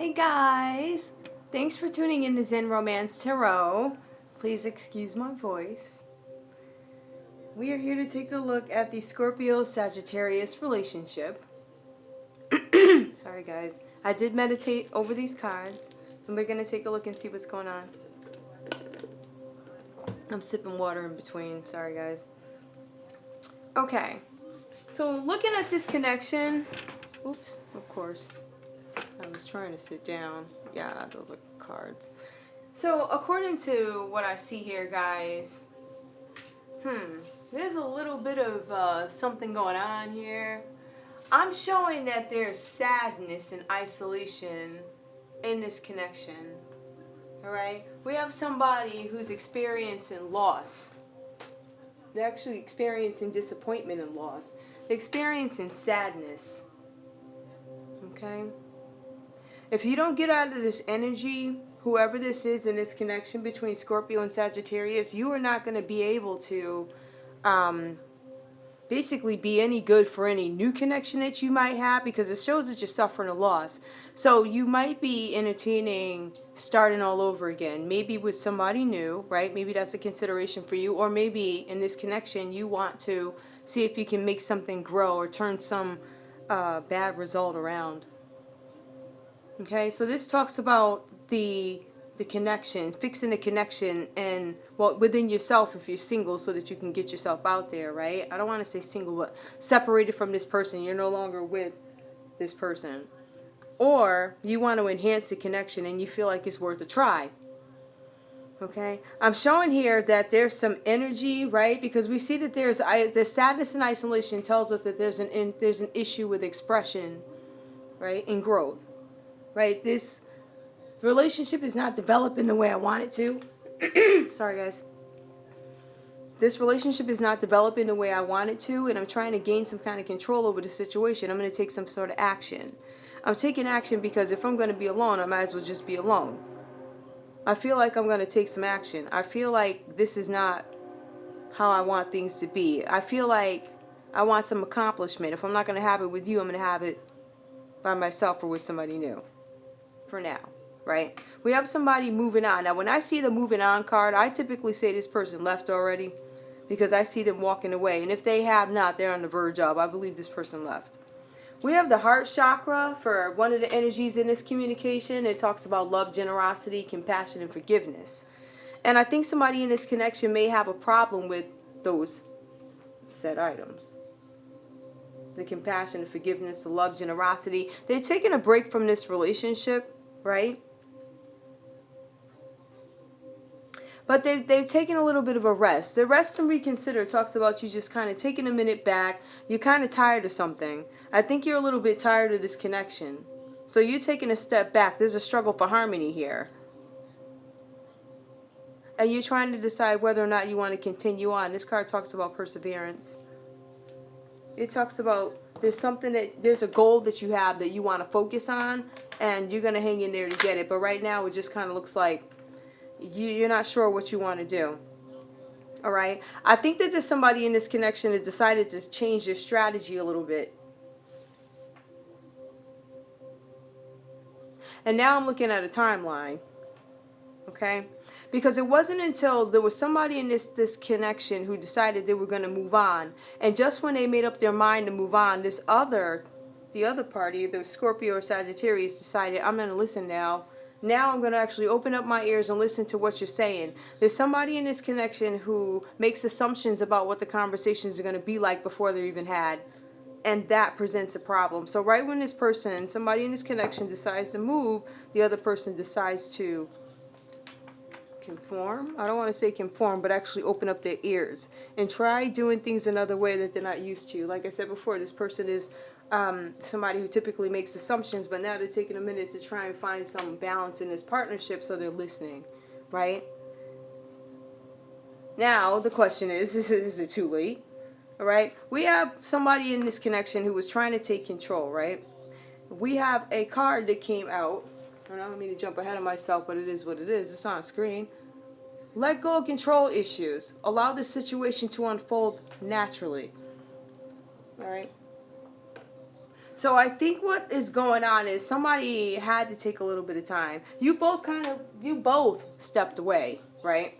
Hey guys, thanks for tuning in to Zen Romance Tarot. Please excuse my voice. We are here to take a look at the Scorpio-Sagittarius relationship. Sorry guys, I did meditate over these cards and we're going to take a look and see what's going on. I'm sipping water in between, sorry guys. Okay, so looking at this connection, oops, of course. I was trying to sit down. Yeah, those are cards. So, according to what I see here, guys, there's a little bit of something going on here. I'm showing that there's sadness and isolation in this connection. Alright? We have somebody who's experiencing loss. They're actually experiencing disappointment and loss. They're experiencing sadness. Okay? If you don't get out of this energy, whoever this is in this connection between Scorpio and Sagittarius, you are not going to be able to basically be any good for any new connection that you might have, because it shows that you're suffering a loss. So you might be entertaining starting all over again, maybe with somebody new, right? Maybe that's a consideration for you, or maybe in this connection you want to see if you can make something grow or turn some bad result around. Okay, so this talks about the connection, fixing the connection, and well, within yourself if you're single, so that you can get yourself out there, right? I don't want to say single, but separated from this person. You're no longer with this person. Or you want to enhance the connection and you feel like it's worth a try. Okay, I'm showing here that there's some energy, right? Because we see that there's sadness and isolation tells us that there's an issue with expression, right, and growth. Right, this relationship is not developing the way I want it to. Sorry, guys. This relationship is not developing the way I want it to, and I'm trying to gain some kind of control over the situation. I'm going to take some sort of action. I'm taking action because if I'm going to be alone, I might as well just be alone. I feel like I'm going to take some action. I feel like this is not how I want things to be. I feel like I want some accomplishment. If I'm not going to have it with you, I'm going to have it by myself or with somebody new. For now, right? We have somebody moving on. Now, when I see the moving on card, I typically say this person left already, because I see them walking away. And if they have not, they're on the verge of. I believe this person left. We have the heart chakra for one of the energies in this communication. It talks about love, generosity, compassion, and forgiveness. And I think somebody in this connection may have a problem with those said items. The compassion, the forgiveness, the love, generosity. They're taking a break from this relationship, right? But they've taken a little bit of a rest. The rest and reconsider talks about you just kind of taking a minute back. You're kind of tired of something. I think you're a little bit tired of this connection. So you're taking a step back. There's a struggle for harmony here. And you're trying to decide whether or not you want to continue on. This card talks about perseverance. It talks about there's a goal that you have that you want to focus on, and you're going to hang in there to get it. But right now it just kind of looks like you're not sure what you want to do. All right? I think that there's somebody in this connection that decided to change their strategy a little bit. And now I'm looking at a timeline. Okay? Because it wasn't until there was somebody in this connection who decided they were going to move on. And just when they made up their mind to move on, the other party, the Scorpio or Sagittarius, decided, I'm going to listen now. Now I'm going to actually open up my ears and listen to what you're saying. There's somebody in this connection who makes assumptions about what the conversations are going to be like before they're even had. And that presents a problem. So right when somebody in this connection decides to move, the other person decides to conform. I don't want to say conform, but actually open up their ears and try doing things another way that they're not used to. Like I said before, this person is somebody who typically makes assumptions, but now they're taking a minute to try and find some balance in this partnership, so they're listening, right? Now, the question is it too late? All right? We have somebody in this connection who was trying to take control, right? We have a card that came out. I don't mean to jump ahead of myself, but it is what it is. It's on screen. Let go of control issues. Allow the situation to unfold naturally. All right? So I think what is going on is somebody had to take a little bit of time. You both stepped away, right?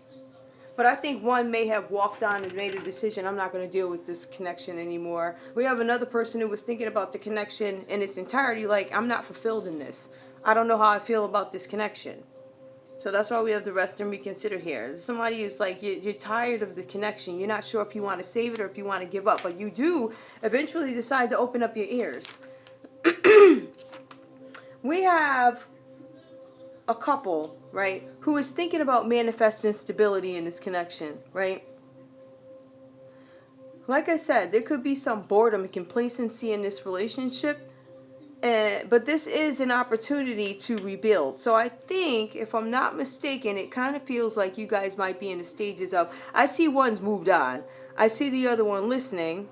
But I think one may have walked on and made a decision, I'm not going to deal with this connection anymore. We have another person who was thinking about the connection in its entirety, like, I'm not fulfilled in this. I don't know how I feel about this connection. So that's why we have the rest and reconsider here. Somebody who's like, you're tired of the connection. You're not sure if you want to save it or if you want to give up. But you do eventually decide to open up your ears. We have a couple, right, who is thinking about manifesting stability in this connection, right? Like I said, there could be some boredom and complacency in this relationship, but this is an opportunity to rebuild. So I think, if I'm not mistaken, it kind of feels like you guys might be in the stages of, I see one's moved on. I see the other one listening.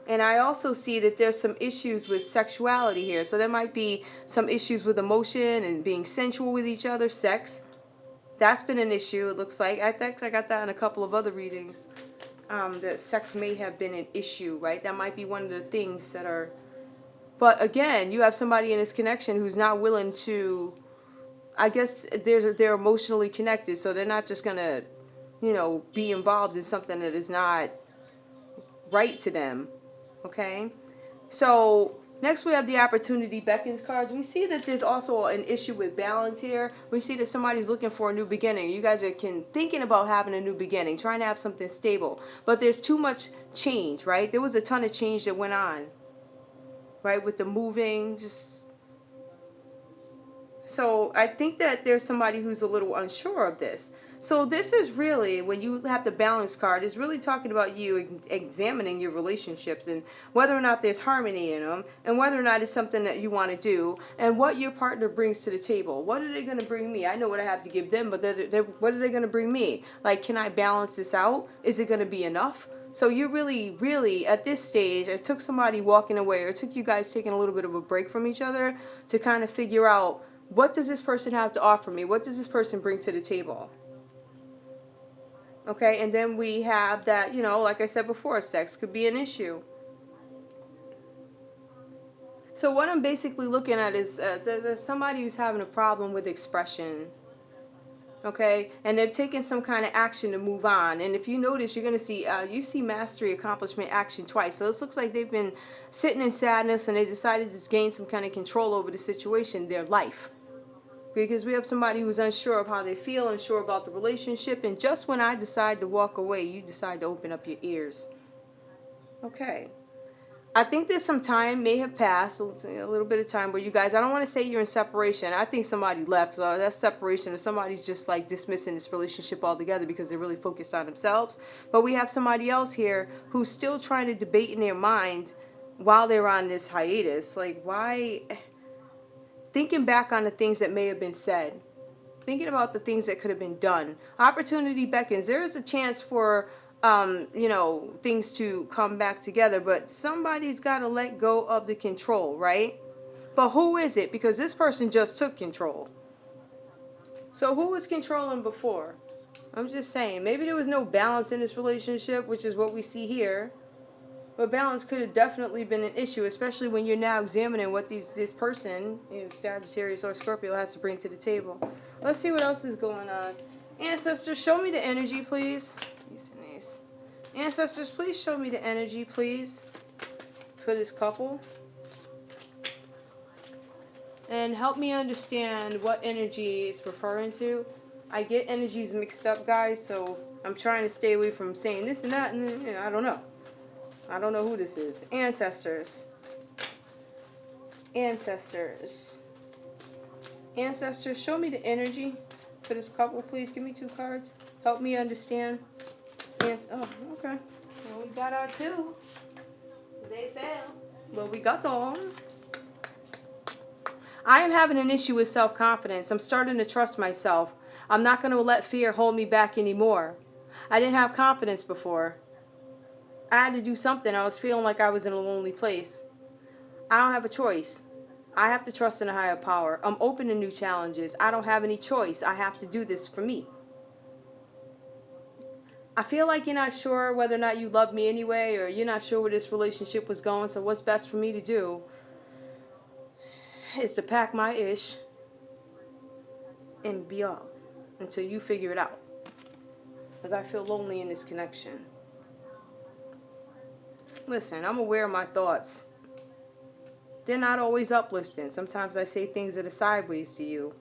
And I also see that there's some issues with sexuality here. So there might be some issues with emotion and being sensual with each other, sex. That's been an issue, it looks like. I think I got that in a couple of other readings. That sex may have been an issue, right? That might be one of the things that are... But again, you have somebody in this connection who's not willing to... I guess they're emotionally connected, so they're not just going to, be involved in something that is not right to them. Okay, so next we have the opportunity beckons cards. We see that there's also an issue with balance here. We see that somebody's looking for a new beginning. You guys are thinking about having a new beginning, trying to have something stable. But there's too much change, right? There was a ton of change that went on, right, with the moving, just... So I think that there's somebody who's a little unsure of this. So this is really, when you have the balance card, is really talking about you examining your relationships and whether or not there's harmony in them, and whether or not it's something that you want to do, and what your partner brings to the table. What are they going to bring me? I know what I have to give them, but what are they going to bring me? Like, can I balance this out? Is it going to be enough? So you're really, really, at this stage, it took somebody walking away, or it took you guys taking a little bit of a break from each other to kind of figure out, what does this person have to offer me? What does this person bring to the table? Okay, and then we have that, like I said before, sex could be an issue. So what I'm basically looking at is there's somebody who's having a problem with expression. Okay, and they've taken some kind of action to move on. And if you notice, you're going to see, you see mastery, accomplishment, action twice. So this looks like they've been sitting in sadness and they decided to gain some kind of control over the situation, their life. Because we have somebody who's unsure of how they feel, unsure about the relationship. And just when I decide to walk away, you decide to open up your ears. Okay. I think there's some time may have passed, a little bit of time, where you guys, I don't want to say you're in separation. I think somebody left. So that's separation, or somebody's just like dismissing this relationship altogether because they're really focused on themselves. But we have somebody else here who's still trying to debate in their mind while they're on this hiatus. Like, why... Thinking back on the things that may have been said. Thinking about the things that could have been done. Opportunity beckons. There is a chance for, things to come back together. But somebody's got to let go of the control, right? But who is it? Because this person just took control. So who was controlling before? I'm just saying. Maybe there was no balance in this relationship, which is what we see here. But balance could have definitely been an issue, especially when you're now examining what this person, Sagittarius or Scorpio, has to bring to the table. Let's see what else is going on. Ancestors, show me the energy, please. Peace and ace. Ancestors, please show me the energy, please, for this couple. And help me understand what energy it's referring to. I get energies mixed up, guys, so I'm trying to stay away from saying this and that, and I don't know. I don't know who this is. Ancestors. Ancestors. Ancestors, show me the energy for this couple, please. Give me 2 cards. Help me understand. Oh, okay. Well, we got our 2. They failed. Well, we got them. I am having an issue with self-confidence. I'm starting to trust myself. I'm not going to let fear hold me back anymore. I didn't have confidence before. I had to do something. I was feeling like I was in a lonely place. I don't have a choice. I have to trust in a higher power. I'm open to new challenges. I don't have any choice. I have to do this for me. I feel like you're not sure whether or not you love me anyway, or you're not sure where this relationship was going. So what's best for me to do is to pack my ish and be out until you figure it out. Because I feel lonely in this connection. Listen, I'm aware of my thoughts. They're not always uplifting. Sometimes I say things that are sideways to you.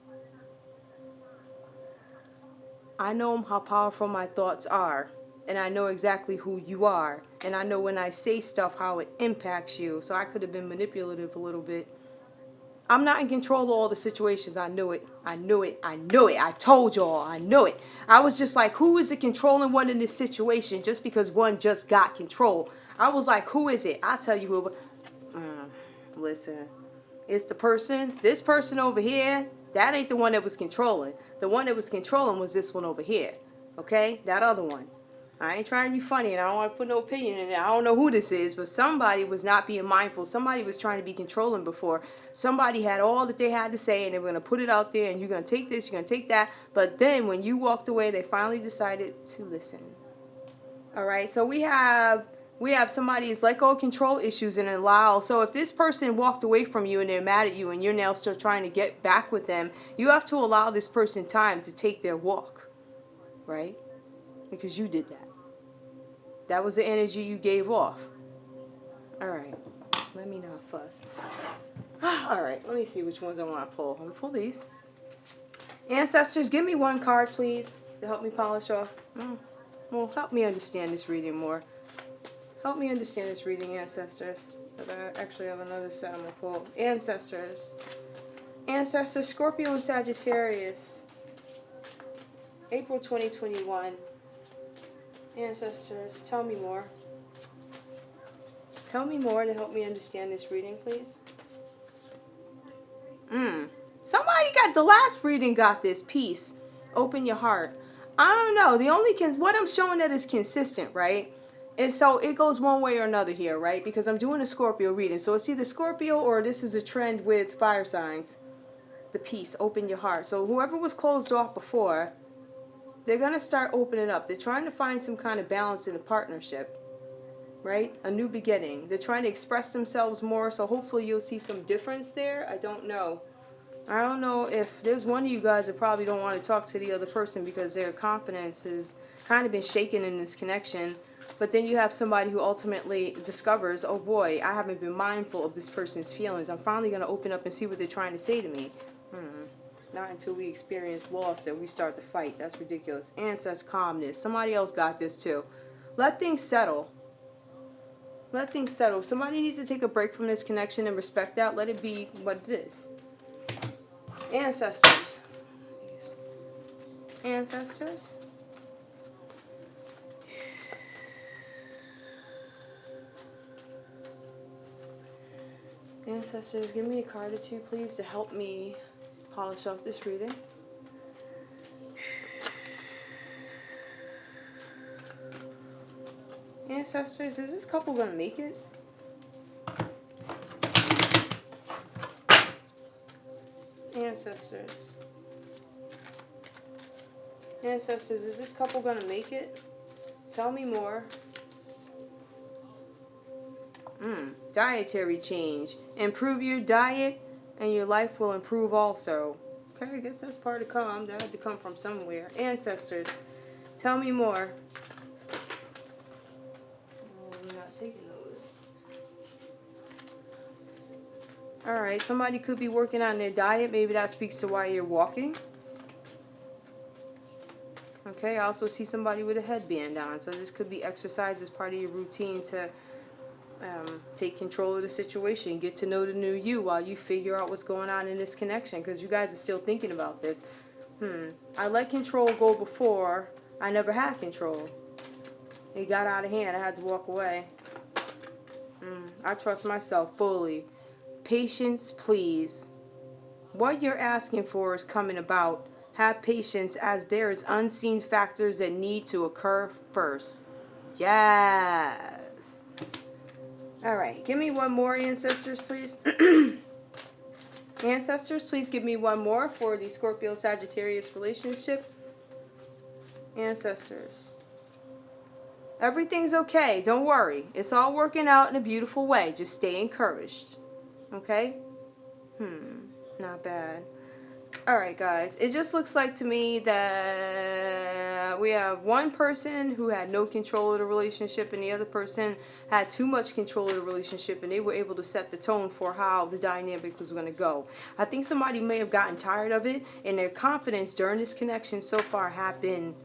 I know how powerful my thoughts are. And I know exactly who you are. And I know when I say stuff how it impacts you. So I could have been manipulative a little bit. I'm not in control of all the situations. I knew it. I knew it. I knew it. I told y'all. I knew it. I was just like, who is the controlling one in this situation just because one just got control? I was like, who is it? I'll tell you who. Listen, it's the person, this person over here, that ain't the one that was controlling. The one that was controlling was this one over here. Okay? That other one. I ain't trying to be funny and I don't want to put no opinion in it. I don't know who this is, but somebody was not being mindful. Somebody was trying to be controlling before. Somebody had all that they had to say and they were going to put it out there and you're going to take this, you're going to take that. But then when you walked away, they finally decided to listen. All right? So we have somebody's let go of control issues and allow. So if this person walked away from you and they're mad at you and you're now still trying to get back with them, you have to allow this person time to take their walk. Right? Because you did that. That was the energy you gave off. All right. Let me not fuss. All right. Let me see which ones I want to pull. I'm going to pull these. Ancestors, give me one card, please, to help me polish off. Well, help me understand this reading more. Help me understand this reading, ancestors. I actually have another set I'm going to pull. Ancestors. Ancestors, Scorpio and Sagittarius. April 2021. Ancestors, tell me more. Tell me more to help me understand this reading, please. Somebody got the last reading got this piece. Open your heart. I don't know. What I'm showing that is consistent, right? And so it goes one way or another here, right? Because I'm doing a Scorpio reading. So it's either Scorpio or this is a trend with fire signs. The peace, open your heart. So whoever was closed off before, they're going to start opening up. They're trying to find some kind of balance in a partnership, right? A new beginning. They're trying to express themselves more, so hopefully you'll see some difference there. I don't know. I don't know if there's one of you guys that probably don't want to talk to the other person because their confidence has kind of been shaken in this connection. But then you have somebody who ultimately discovers, oh boy, I haven't been mindful of this person's feelings. I'm finally going to open up and see what they're trying to say to me. Not until we experience loss that we start to fight. That's ridiculous. Ancestors, calmness. Somebody else got this too. Let things settle. Let things settle. Somebody needs to take a break from this connection and respect that. Let it be what it is. Ancestors. Ancestors. Ancestors, give me a card or two, please, to help me polish off this reading. Ancestors, is this couple going to make it? Ancestors. Ancestors, is this couple going to make it? Tell me more. Dietary change. Improve your diet and your life will improve also. Okay, I guess that's part of come. That had to come from somewhere. Ancestors, tell me more. Oh, I'm not taking those. Alright, somebody could be working on their diet. Maybe that speaks to why you're walking. Okay, I also see somebody with a headband on. So this could be exercise as part of your routine to take control of the situation, get to know the new you while you figure out what's going on in this connection, because you guys are still thinking about this. I let control go before. I never had control. It got out of hand. I had to walk away. I trust myself fully. Patience, please. What you're asking for is coming about. Have patience as there is unseen factors that need to occur first. Yes. All right, give me one more, ancestors, please. Ancestors, please give me one more for the Scorpio-Sagittarius relationship. Ancestors. Everything's okay. Don't worry. It's all working out in a beautiful way. Just stay encouraged. Okay? Not bad. Alright, guys. It just looks like to me that we have one person who had no control of the relationship and the other person had too much control of the relationship, and they were able to set the tone for how the dynamic was going to go. I think somebody may have gotten tired of it, and their confidence during this connection so far have been,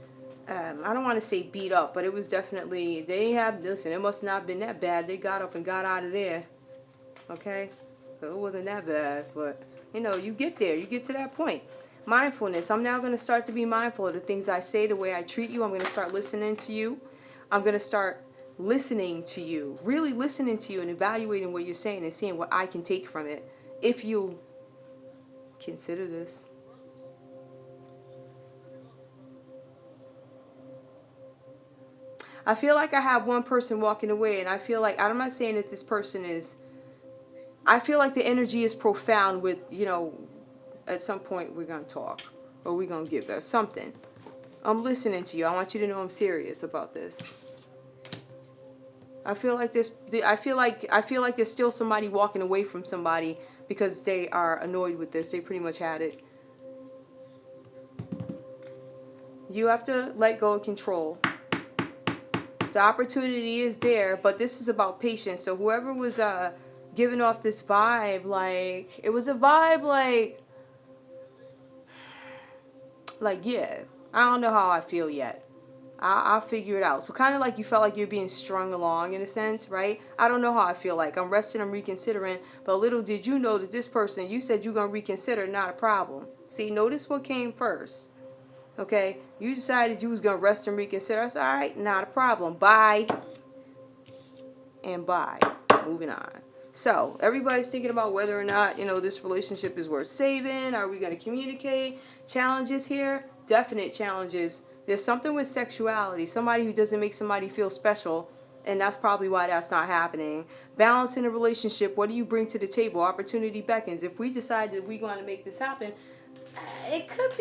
I don't want to say beat up, but it was definitely, listen, it must not have been that bad. They got up and got out of there. Okay? So it wasn't that bad, but you know, you get there. You get to that point. Mindfulness. I'm now going to start to be mindful of the things I say, the way I treat you. I'm going to start listening to you. I'm going to start listening to you. Really listening to you and evaluating what you're saying and seeing what I can take from it. If you consider this. I feel like I have one person walking away, and I feel like, I'm not saying that this person is, I feel like the energy is profound with, you know, at some point we're going to talk. Or we're going to give that something. I'm listening to you. I want you to know I'm serious about this. I feel like there's still somebody walking away from somebody because they are annoyed with this. They pretty much had it. You have to let go of control. The opportunity is there, but this is about patience. So whoever was giving off this vibe, like, it was a vibe like, yeah, I don't know how I feel yet. I'll figure it out. So kind of like you felt like you're being strung along in a sense, right? I don't know how I feel like. I'm resting, I'm reconsidering. But little did you know that this person, you said you're going to reconsider, not a problem. See, notice what came first. Okay? You decided you was going to rest and reconsider. I said, all right, not a problem. Bye. And bye. Moving on. So, everybody's thinking about whether or not, you know, this relationship is worth saving. Are we going to communicate? Challenges here? Definite challenges. There's something with sexuality. Somebody who doesn't make somebody feel special. And that's probably why that's not happening. Balance in a relationship. What do you bring to the table? Opportunity beckons. If we decide that we're going to make this happen, it could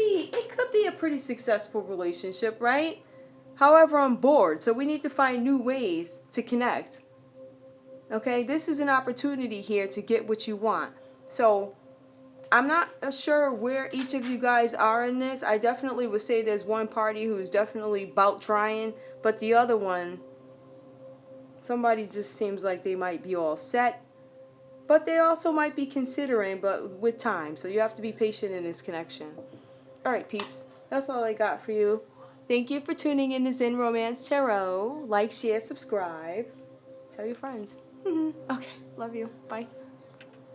be a pretty successful relationship, right? However, I'm bored. So we need to find new ways to connect. Okay, this is an opportunity here to get what you want. So I'm not sure where each of you guys are in this. I definitely would say there's one party who's definitely about trying, but the other one, somebody just seems like they might be all set, but they also might be considering, but with time. So you have to be patient in this connection. All right, peeps, that's all I got for you. Thank you for tuning in to Zen Romance Tarot. Like, share, subscribe. Tell your friends. Okay, love you. Bye.